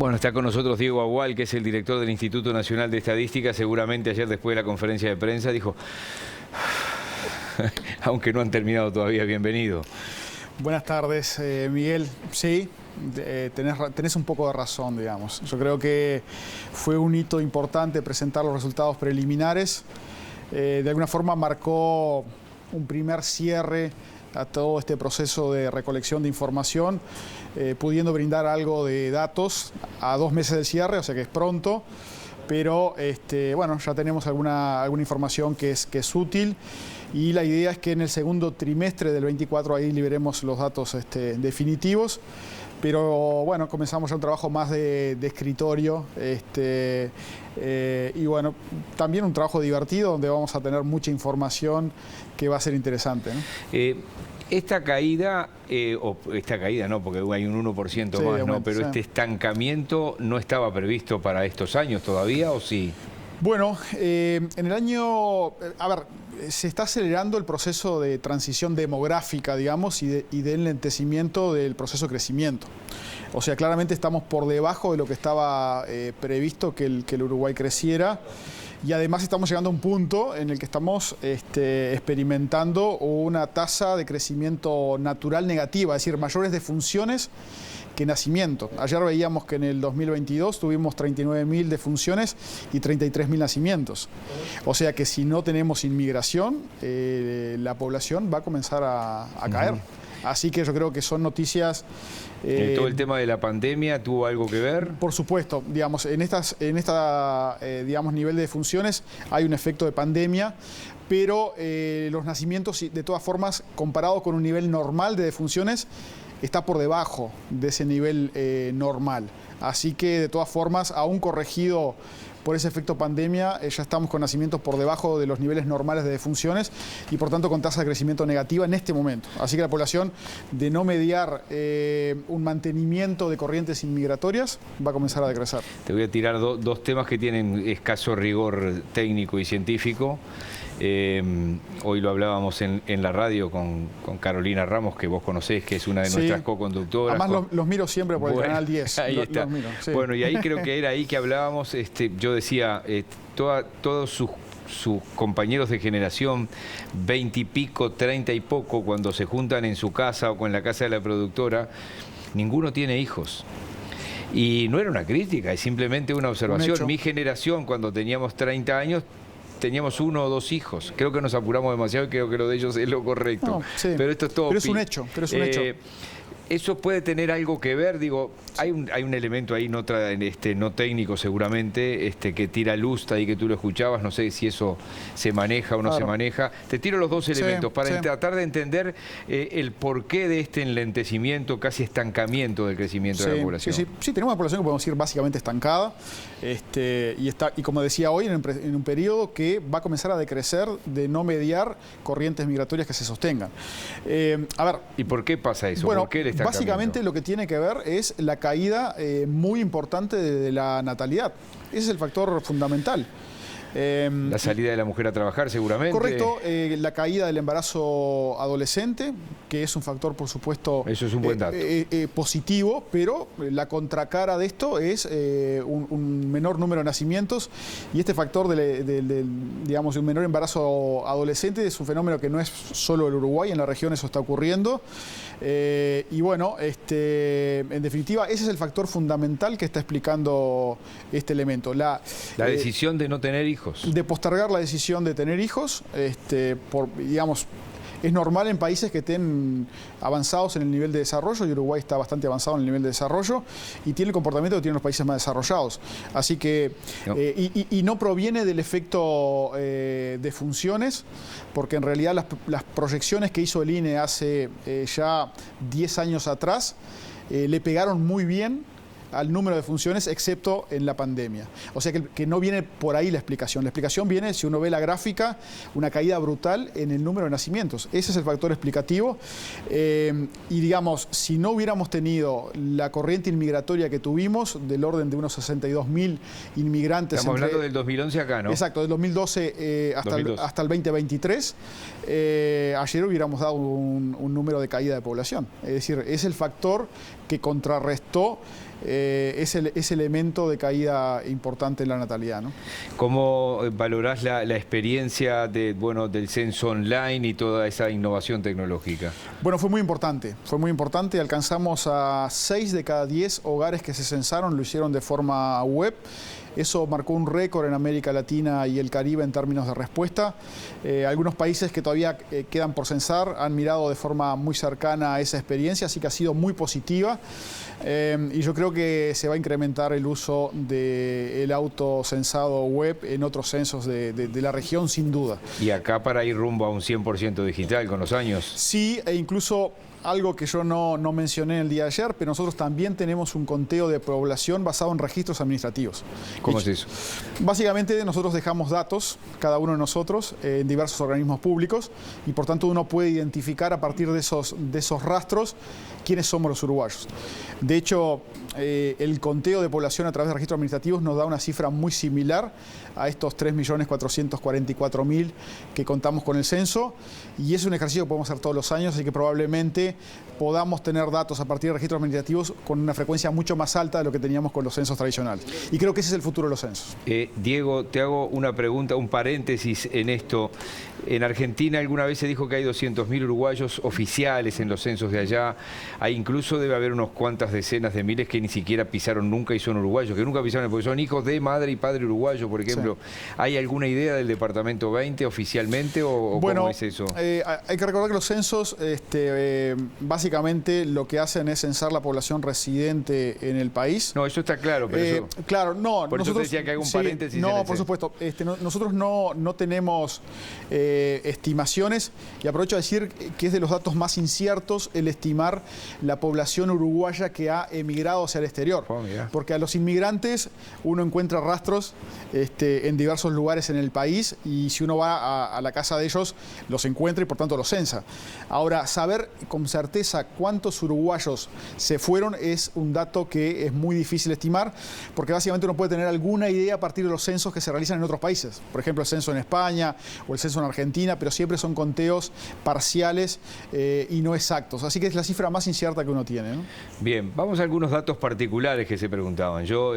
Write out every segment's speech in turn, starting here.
Bueno, está con nosotros Diego Agual, que es el director del Instituto Nacional de Estadística. Seguramente ayer, después de la conferencia de prensa, dijo, aunque no han terminado todavía, bienvenido. Buenas tardes, Miguel. Sí, tenés un poco de razón, digamos. Yo creo que fue un hito importante presentar los resultados preliminares. De alguna forma marcó un primer cierre a todo este proceso de recolección de información, pudiendo brindar algo de datos a 2 meses del cierre, o sea que es pronto, pero bueno, ya tenemos alguna información que es útil, y la idea es que en el segundo trimestre del 24 ahí liberemos los datos definitivos. Pero bueno, comenzamos ya un trabajo más de escritorio y bueno, también un trabajo divertido donde vamos a tener mucha información que va a ser interesante, ¿no? Esta caída no, porque hay un 1% Sí, más, aumento, ¿no? Pero sí. este estancamiento no estaba previsto para estos años todavía, ¿o sí? Bueno, en el año... se está acelerando el proceso de transición demográfica, digamos, y de enlentecimiento del proceso de crecimiento. O sea, claramente estamos por debajo de lo que estaba previsto que el Uruguay creciera. Y además estamos llegando a un punto en el que estamos experimentando una tasa de crecimiento natural negativa, es decir, mayores defunciones que nacimiento. Ayer veíamos que en el 2022 tuvimos 39.000 defunciones y 33.000 nacimientos. O sea que si no tenemos inmigración, la población va a comenzar a caer. Así que yo creo que son noticias... ¿Todo el tema de la pandemia tuvo algo que ver? Por supuesto, digamos, en esta nivel de defunciones hay un efecto de pandemia, pero los nacimientos, de todas formas, comparado con un nivel normal de defunciones, está por debajo de ese nivel normal. Así que, de todas formas, aún corregido por ese efecto pandemia, ya estamos con nacimientos por debajo de los niveles normales de defunciones y, por tanto, con tasa de crecimiento negativa en este momento. Así que la población, de no mediar un mantenimiento de corrientes inmigratorias, va a comenzar a decrecer. Te voy a tirar dos temas que tienen escaso rigor técnico y científico. Hoy lo hablábamos en la radio con Carolina Ramos, que vos conocés, que es una de nuestras co-conductoras. Además los miro siempre por el Canal 10. Ahí está. Los miro, sí. Bueno, y ahí creo que era ahí que hablábamos, yo decía, todos sus compañeros de generación, 20 y pico, 30 y poco, cuando se juntan en su casa o con la casa de la productora, ninguno tiene hijos. Y no era una crítica, es simplemente una observación. Mi generación, cuando teníamos 30 años, teníamos 1 o 2 hijos. Creo que nos apuramos demasiado y creo que lo de ellos es lo correcto. No, sí. Pero esto es todo... Pero es un hecho, ¿Eso puede tener algo que ver? Digo, hay un elemento ahí no técnico seguramente, que tira luz ahí, que tú lo escuchabas, no sé si eso se maneja o no se maneja. Te tiro los dos elementos para tratar de entender el porqué de este enlentecimiento, casi estancamiento del crecimiento de la población. Sí, tenemos una población que podemos decir básicamente estancada, y como decía hoy, en un periodo que va a comenzar a decrecer de no mediar corrientes migratorias que se sostengan. ¿Y por qué pasa eso? Bueno, ¿Por qué el estancamiento? Básicamente lo que tiene que ver es la caída muy importante de la natalidad. Ese es el factor fundamental. La salida de la mujer a trabajar, seguramente. Correcto, la caída del embarazo adolescente, que es un factor, por supuesto, eso es un buen dato. Positivo, pero la contracara de esto es un menor número de nacimientos, y este factor digamos, un menor embarazo adolescente es un fenómeno que no es solo el Uruguay, en la región eso está ocurriendo. Y bueno, en definitiva, ese es el factor fundamental que está explicando este elemento. La decisión de no tener hijos. De postergar la decisión de tener hijos, digamos, es normal en países que estén avanzados en el nivel de desarrollo, y Uruguay está bastante avanzado en el nivel de desarrollo y tiene el comportamiento que tienen los países más desarrollados. Así que, no proviene del efecto de funciones, porque en realidad las proyecciones que hizo el INE hace ya 10 años atrás le pegaron muy bien al número de funciones, excepto en la pandemia. O sea que no viene por ahí la explicación. La explicación viene, si uno ve la gráfica, una caída brutal en el número de nacimientos. Ese es el factor explicativo. Y digamos, si no hubiéramos tenido la corriente inmigratoria que tuvimos, del orden de unos 62.000 inmigrantes... Estamos hablando del 2011 acá, ¿no? Exacto, del 2012 hasta el 2023. Ayer hubiéramos dado un número de caída de población. Es decir, es el factor que contrarrestó ese elemento de caída importante en la natalidad, ¿no? ¿Cómo valorás la experiencia del censo online y toda esa innovación tecnológica? Bueno, fue muy importante, alcanzamos a 6 de cada 10 hogares que se censaron, lo hicieron de forma web. Eso marcó un récord en América Latina y el Caribe en términos de respuesta. Algunos países que todavía quedan por censar han mirado de forma muy cercana a esa experiencia, así que ha sido muy positiva. Y yo creo que se va a incrementar el uso del autocensado web en otros censos de la región, sin duda. ¿Y acá para ir rumbo a un 100% digital con los años? Sí, e incluso algo que yo no mencioné el día de ayer, pero nosotros también tenemos un conteo de población basado en registros administrativos. ¿Cómo es eso? Básicamente nosotros dejamos datos, cada uno de nosotros, en diversos organismos públicos, y por tanto uno puede identificar a partir de esos rastros quiénes somos los uruguayos. De hecho, el conteo de población a través de registros administrativos nos da una cifra muy similar a estos 3.444.000 que contamos con el censo, y es un ejercicio que podemos hacer todos los años, así que probablemente podamos tener datos a partir de registros administrativos con una frecuencia mucho más alta de lo que teníamos con los censos tradicionales. Y creo que ese es el futuro de los censos. Diego, te hago una pregunta, un paréntesis en esto. En Argentina alguna vez se dijo que hay 200.000 uruguayos oficiales en los censos de allá. Hay incluso debe haber unos cuantas decenas de miles que ni siquiera pisaron nunca y son uruguayos, que nunca pisaron porque son hijos de madre y padre uruguayo, por ejemplo. Sí. ¿Hay alguna idea del Departamento 20 oficialmente o bueno, cómo es eso? Hay que recordar que los censos básicamente lo que hacen es censar la población residente en el país. No, eso está claro, pero eso... Claro, no. Por eso te decía que hay un paréntesis. No, por supuesto. Nosotros no tenemos estimaciones, y aprovecho a decir que es de los datos más inciertos el estimar la población uruguaya que ha emigrado hacia el exterior. Oh, porque a los inmigrantes uno encuentra rastros en diversos lugares en el país, y si uno va a la casa de ellos los encuentra y por tanto los censa. Ahora, saber con certeza cuántos uruguayos se fueron es un dato que es muy difícil estimar, porque básicamente uno puede tener alguna idea a partir de los censos que se realizan en otros países. Por ejemplo, el censo en España o el censo en Argentina, pero siempre son conteos parciales y no exactos. Así que es la cifra más incierta que uno tiene, ¿no? Bien, vamos a algunos datos particulares que se preguntaban. Yo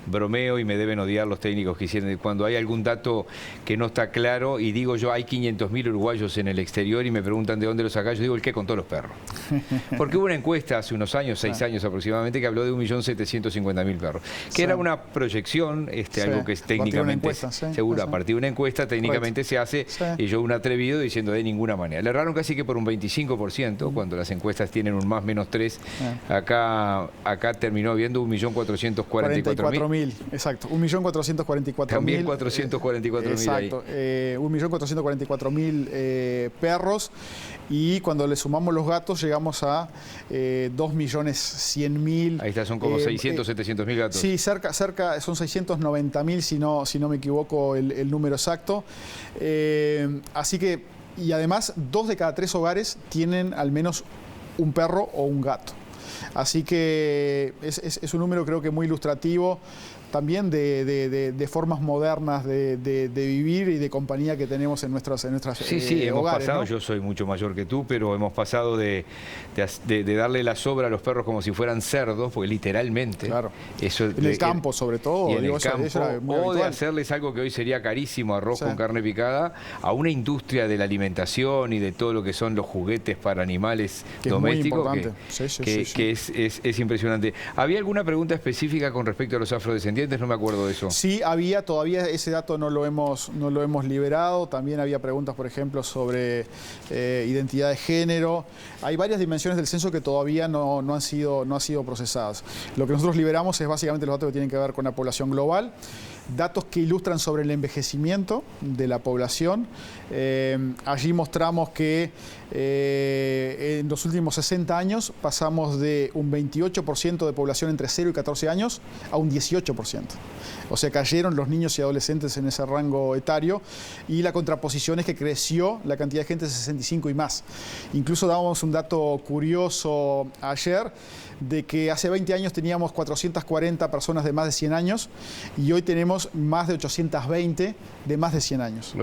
bromeo, y me deben odiar los técnicos que hicieron, cuando hay algún dato que no está claro y digo yo hay 500.000 uruguayos en el exterior y me preguntan de dónde los sacás, yo digo el que contó los perros. Porque hubo una encuesta hace unos años, 6 años aproximadamente, que habló de 1.750.000 perros, que era una proyección, algo que es técnicamente seguro, a partir de una encuesta técnicamente se hace, y yo un atrevido diciendo de ninguna manera. Le erraron casi que por un 25%, cuando las encuestas tienen un más menos 3, acá terminó habiendo 1.444.000. Exacto, 1.444.000. También 444.000. Exacto, 1.444.000 perros, y cuando le sumamos los gatos llegamos a 2.100.000. Ahí está, son como 600, 700.000 gatos. Sí, cerca son 690.000 si no me equivoco el número exacto. Así que, y además 2 de cada 3 hogares tienen al menos un perro o un gato. Así que es un número creo que muy ilustrativo también de formas modernas de vivir y de compañía que tenemos en nuestras sí, hemos hogares, pasado, ¿no? Yo soy mucho mayor que tú, pero hemos pasado de darle la sobra a los perros como si fueran cerdos, porque literalmente... Claro. Eso, en el campo, sobre todo. Y en el campo, eso era muy o habitual. de hacerles algo que hoy sería carísimo, arroz con carne picada, a una industria de la alimentación y de todo lo que son los juguetes para animales domésticos, que es impresionante. ¿Había alguna pregunta específica con respecto a los afrodescendientes? No me acuerdo de eso. Sí, había, todavía ese dato no lo hemos liberado. También había preguntas, por ejemplo, sobre identidad de género. Hay varias dimensiones del censo que todavía no han sido procesadas. Lo que nosotros liberamos es básicamente los datos que tienen que ver con la población global, datos que ilustran sobre el envejecimiento de la población. Allí mostramos que en los últimos 60 años pasamos de un 28% de población entre 0 y 14 años a un 18%. O sea, cayeron los niños y adolescentes en ese rango etario, y la contraposición es que creció la cantidad de gente de 65 y más. Incluso dábamos un dato curioso ayer, de que hace 20 años teníamos 440 personas de más de 100 años y hoy tenemos más de 820 de más de 100 años.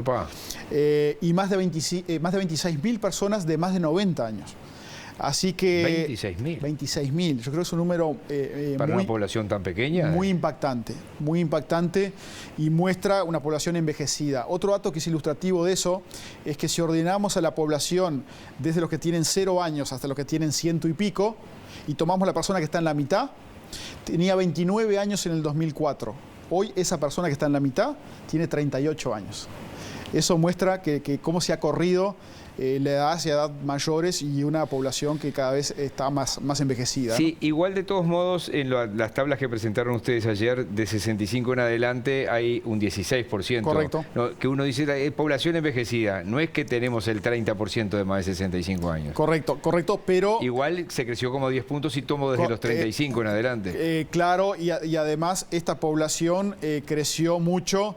Y más de 26.000 personas de más de 90 años. Así que... 26.000. 26.000. Yo creo que es un número para una población tan pequeña. Muy impactante y muestra una población envejecida. Otro dato que es ilustrativo de eso es que si ordenamos a la población desde los que tienen 0 años hasta los que tienen 100 y pico, y tomamos la persona que está en la mitad, tenía 29 años en el 2004. Hoy esa persona que está en la mitad tiene 38 años. Eso muestra que cómo se ha corrido la edad hacia edad mayores y una población que cada vez está más envejecida. Sí, ¿no? Igual de todos modos, en las tablas que presentaron ustedes ayer, de 65 en adelante hay un 16%. Correcto. ¿No? Que uno dice, población envejecida, no es que tenemos el 30% de más de 65 años. Correcto, pero... Igual se creció como 10 puntos y tomo desde los 35 en adelante. Claro, y además esta población creció mucho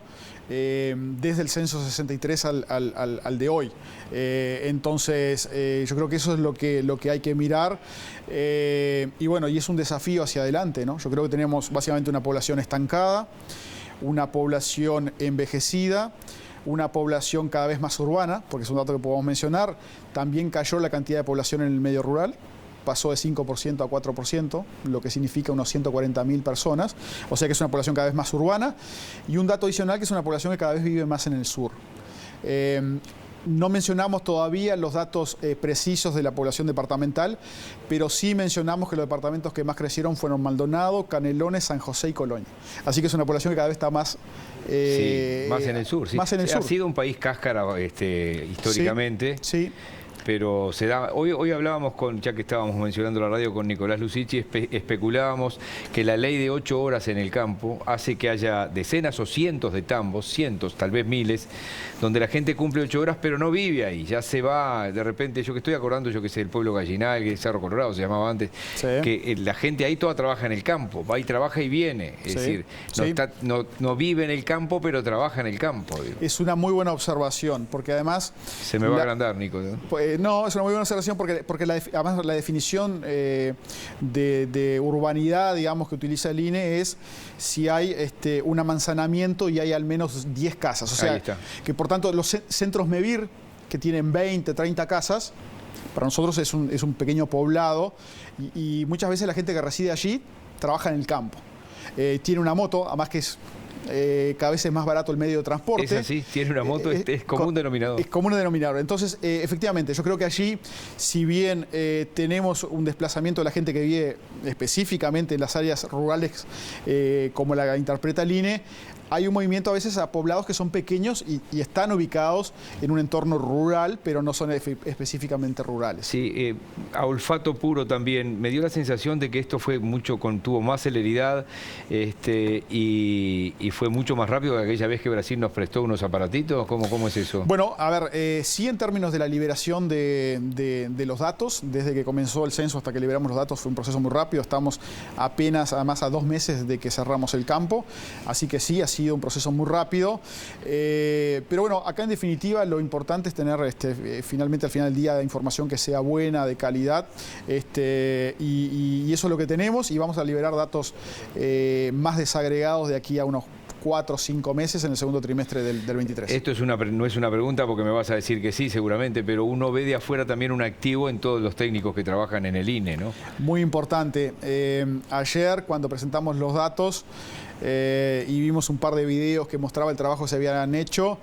desde el censo 63 al de hoy. Entonces, yo creo que eso es lo que hay que mirar. Y bueno, y es un desafío hacia adelante, ¿no? Yo creo que tenemos básicamente una población estancada, una población envejecida, una población cada vez más urbana, porque es un dato que podemos mencionar. También cayó la cantidad de población en el medio rural. Pasó de 5% a 4%, lo que significa unos 140.000 personas. O sea que es una población cada vez más urbana. Y un dato adicional que es una población que cada vez vive más en el sur. No mencionamos todavía los datos precisos de la población departamental, pero sí mencionamos que los departamentos que más crecieron fueron Maldonado, Canelones, San José y Colonia. Así que es una población que cada vez está más... sí, más en el sur. Sí. Más en el sur. Ha sido un país cáscara históricamente. Sí. Pero se da. Hoy hablábamos ya que estábamos mencionando la radio con Nicolás Lucici, especulábamos que la ley de 8 horas en el campo hace que haya decenas o cientos de tambos, cientos, tal vez miles, donde la gente cumple 8 horas pero no vive ahí, ya se va, de repente, yo que estoy acordando, yo que sé, el pueblo Gallinal, el Cerro Colorado se llamaba antes, sí, que la gente ahí toda trabaja en el campo, va y trabaja y viene, es decir, no vive en el campo pero trabaja en el campo. Digo. Es una muy buena observación, porque además... Se me va a agrandar, Nico, ¿no? No, es una muy buena observación porque además la definición de urbanidad, digamos, que utiliza el INE es si hay un amanzanamiento y hay al menos 10 casas. O sea, que por tanto los centros MEVIR, que tienen 20, 30 casas, para nosotros es un pequeño poblado y muchas veces la gente que reside allí trabaja en el campo. Tiene una moto, además que es... cada vez es más barato el medio de transporte. Es así, tiene una moto, es común denominador. Es común denominador. Entonces, efectivamente, yo creo que allí, si bien tenemos un desplazamiento de la gente que vive específicamente en las áreas rurales, como la interpreta el INE, hay un movimiento a veces a poblados que son pequeños y están ubicados en un entorno rural, pero no son específicamente rurales. Sí, a olfato puro también. Me dio la sensación de que esto fue tuvo más celeridad y fue mucho más rápido que aquella vez que Brasil nos prestó unos aparatitos. ¿Cómo es eso? Bueno, a ver, sí, en términos de la liberación de los datos, desde que comenzó el censo hasta que liberamos los datos fue un proceso muy rápido. Estamos apenas, además, a 2 meses de que cerramos el campo, así que sí, ha sido un proceso muy rápido. Pero bueno, acá en definitiva lo importante es tener finalmente al final del día información que sea buena, de calidad, y eso es lo que tenemos, y vamos a liberar datos más desagregados de aquí a unos 4 o 5 meses en el segundo trimestre del 23. Esto no es una pregunta porque me vas a decir que sí, seguramente, pero uno ve de afuera también un activo en todos los técnicos que trabajan en el INE, ¿no? Muy importante. Ayer, cuando presentamos los datos y vimos un par de videos que mostraba el trabajo que se habían hecho,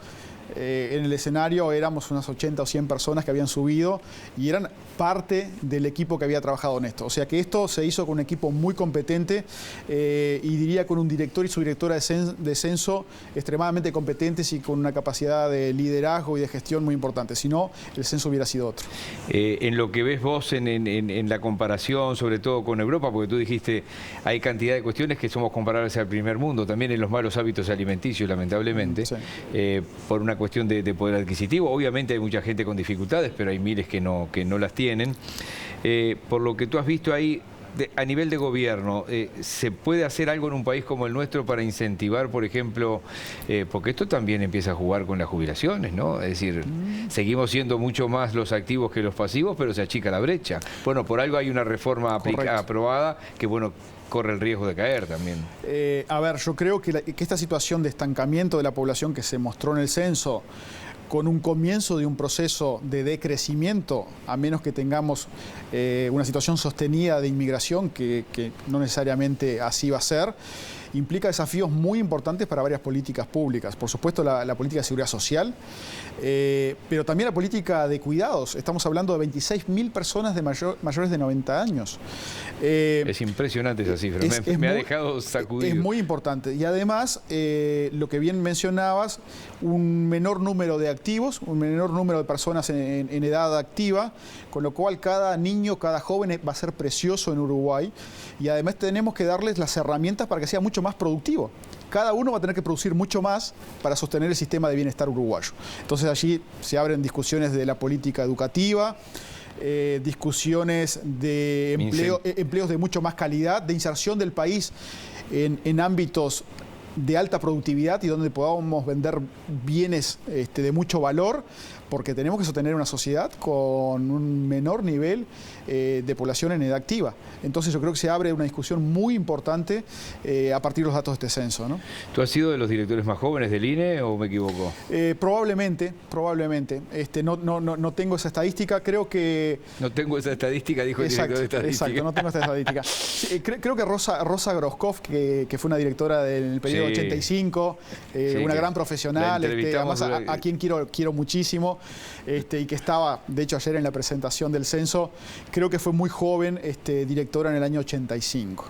en el escenario éramos unas 80 o 100 personas que habían subido y eran parte del equipo que había trabajado en esto. O sea que esto se hizo con un equipo muy competente y diría con un director y subdirectora de censo extremadamente competentes y con una capacidad de liderazgo y de gestión muy importante. Si no, el censo hubiera sido otro. En lo que ves vos en la comparación, sobre todo con Europa, porque tú dijiste hay cantidad de cuestiones que somos comparables al primer mundo, también en los malos hábitos alimenticios, lamentablemente, sí. Por una cuestión de poder adquisitivo. Obviamente hay mucha gente con dificultades, pero hay miles que no las tienen. Por lo que tú has visto ahí, a nivel de gobierno, ¿se puede hacer algo en un país como el nuestro para incentivar, por ejemplo, porque esto también empieza a jugar con las jubilaciones, ¿no? Es decir, seguimos siendo mucho más los activos que los pasivos, pero se achica la brecha. Bueno, por algo hay una reforma aprobada que, bueno, corre el riesgo de caer también. A ver, yo creo que esta situación de estancamiento de la población que se mostró en el censo, con un comienzo de un proceso de decrecimiento, a menos que tengamos una situación sostenida de inmigración, que no necesariamente así va a ser, implica desafíos muy importantes para varias políticas públicas. Por supuesto, la política de seguridad social, pero también la política de cuidados. Estamos hablando de 26.000 personas mayores de 90 años. Es impresionante esa cifra, me ha dejado sacudido. Es muy importante. Y además, lo que bien mencionabas, un menor número de activos, un menor número de personas en edad activa, con lo cual cada niño, cada joven va a ser precioso en Uruguay. Y además tenemos que darles las herramientas para que sea mucho más productivo. Cada uno va a tener que producir mucho más para sostener el sistema de bienestar uruguayo. Entonces allí se abren discusiones de la política educativa, discusiones de empleos de mucho más calidad, de inserción del país en ámbitos de alta productividad y donde podamos vender bienes de mucho valor, porque tenemos que sostener una sociedad con un menor nivel de población en edad activa. Entonces yo creo que se abre una discusión muy importante a partir de los datos de este censo, ¿no? ¿Tú has sido de los directores más jóvenes del INE o me equivoco? Probablemente. No tengo esa estadística, creo que... No tengo esa estadística, dijo el director de estadística. Exacto, no tengo esta estadística. Sí, creo que Rosa Groskov, que fue una directora del periodo 85, una gran profesional, además a quien quiero muchísimo, y que estaba, de hecho, ayer en la presentación del censo, creo que fue muy joven, directora en el año 85.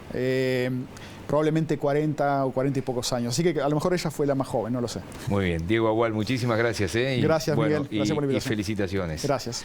Probablemente 40 o 40 y pocos años. Así que a lo mejor ella fue la más joven, no lo sé. Muy bien. Diego Agual, muchísimas gracias. Gracias, Miguel. Gracias por la invitación. Y felicitaciones. Gracias.